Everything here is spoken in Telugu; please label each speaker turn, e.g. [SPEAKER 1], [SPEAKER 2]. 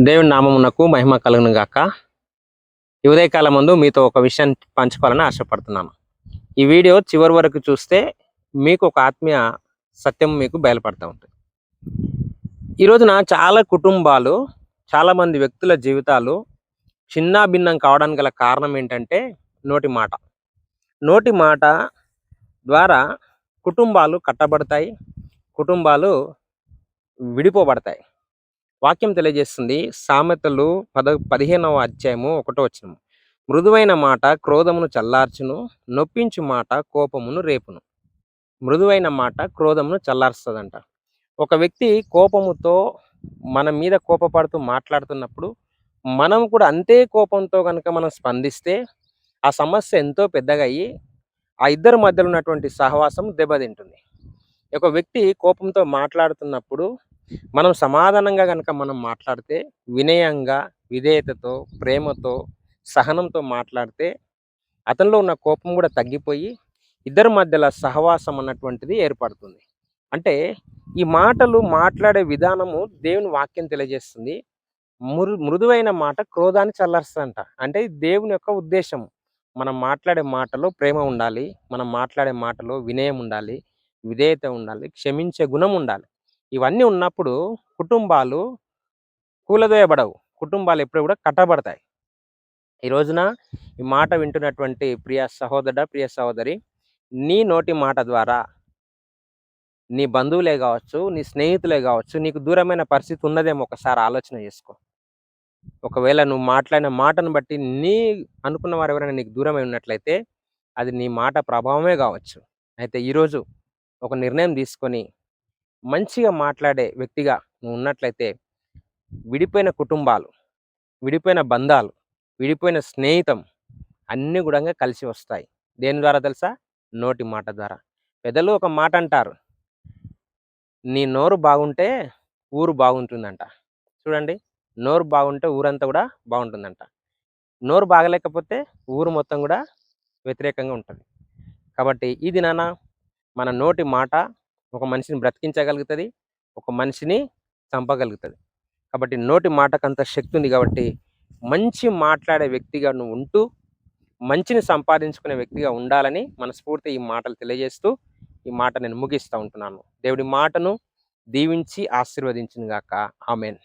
[SPEAKER 1] దేవుని నామమునకు మహిమ కలుగును గాక. ఈ ఉదయకాలం ముందు మీతో ఒక విషయాన్ని పంచుకోవాలని ఆశపడుతున్నాను. ఈ వీడియో చివరి వరకు చూస్తే మీకు ఒక ఆత్మీయ సత్యం మీకు బయలుపడతా ఉంటుంది. ఈ రోజున చాలా కుటుంబాలు, చాలామంది వ్యక్తుల జీవితాలు చిన్నాభిన్నం కావడానికి గల కారణం ఏంటంటే నోటి మాట. నోటి మాట ద్వారా కుటుంబాలు కట్టబడతాయి, కుటుంబాలు విడిపోబడతాయి. వాక్యం తెలియజేస్తుంది. సామెతలు 15వ అధ్యాయము 1వ వచనం. మృదువైన మాట క్రోధమును చల్లార్చును, నొప్పించు మాట కోపమును రేపును. మృదువైన మాట క్రోధమును చల్లారుస్తుందంట. ఒక వ్యక్తి కోపముతో మన మీద కోపపడుతూ మాట్లాడుతున్నప్పుడు మనం కూడా అంతే కోపంతో కనుక మనం స్పందిస్తే ఆ సమస్య ఎంతో పెద్దగా అయ్యి ఆ ఇద్దరి మధ్యలో ఉన్నటువంటి సహవాసం దెబ్బతింటుంది. ఒక వ్యక్తి కోపంతో మాట్లాడుతున్నప్పుడు మనం సమాధానంగా కనుక మనం మాట్లాడితే, వినయంగా, విధేయతతో, ప్రేమతో, సహనంతో మాట్లాడితే అతనిలో ఉన్న కోపం కూడా తగ్గిపోయి ఇద్దరి మధ్యలో సహవాసం అన్నటువంటిది ఏర్పడుతుంది. అంటే ఈ మాటలు మాట్లాడే విధానము దేవుని వాక్యం తెలియజేస్తుంది. మృదువైన మాట క్రోధాన్ని చల్లారుస్తుందంట. అంటే ఇది దేవుని యొక్క ఉద్దేశం. మనం మాట్లాడే మాటలో ప్రేమ ఉండాలి, మనం మాట్లాడే మాటలో వినయం ఉండాలి, విధేయత ఉండాలి, క్షమించే గుణం ఉండాలి. ఇవన్నీ ఉన్నప్పుడు కుటుంబాలు కూలదోయబడవు. కుటుంబాలు ఎప్పుడు కూడా కట్టబడతాయి. ఈ రోజున ఈ మాట వింటున్నటువంటి ప్రియ సహోదరుడా, ప్రియ సహోదరి, నీ నోటి మాట ద్వారా నీ బంధువులే కావచ్చు, నీ స్నేహితులే కావచ్చు, నీకు దూరమైన పరిస్థితి ఉన్నదేమో ఒకసారి ఆలోచన చేసుకో. ఒకవేళ నువ్వు మాట్లాడిన మాటను బట్టి నీ అనుకున్న వారు ఎవరైనా నీకు దూరమై ఉన్నట్లయితే అది నీ మాట ప్రభావమే కావచ్చు. అయితే ఈరోజు ఒక నిర్ణయం తీసుకొని మంచిగా మాట్లాడే వ్యక్తిగా నువ్వు ఉన్నట్లయితే విడిపోయిన కుటుంబాలు, విడిపోయిన బంధాలు, విడిపోయిన స్నేహితం అన్నీ కూడా కలిసి వస్తాయి. దేని ద్వారా తెలుసా? నోటి మాట ద్వారా. పెద్దలు ఒక మాట అంటారు, నీ నోరు బాగుంటే ఊరు బాగుంటుందంట. చూడండి, నోరు బాగుంటే ఊరంతా కూడా బాగుంటుందంట. నోరు బాగలేకపోతే ఊరు మొత్తం కూడా వ్యతిరేకంగా ఉంటుంది. కాబట్టి ఈ దినాన మన నోటి మాట ఒక మనిషిని బ్రతికించగలుగుతుంది, ఒక మనిషిని చంపగలుగుతుంది. కాబట్టి నోటి మాటకు అంత శక్తి ఉంది. కాబట్టి మంచి మాట్లాడే వ్యక్తిగా నువ్వు ఉంటూ మంచిని సంపాదించుకునే వ్యక్తిగా ఉండాలని మనస్ఫూర్తి ఈ మాటలు తెలియజేస్తూ ఈ మాట నేను ముగిస్తూ ఉంటున్నాను. దేవుడి మాటను దీవించి ఆశీర్వదించును గాక. ఆమేన్.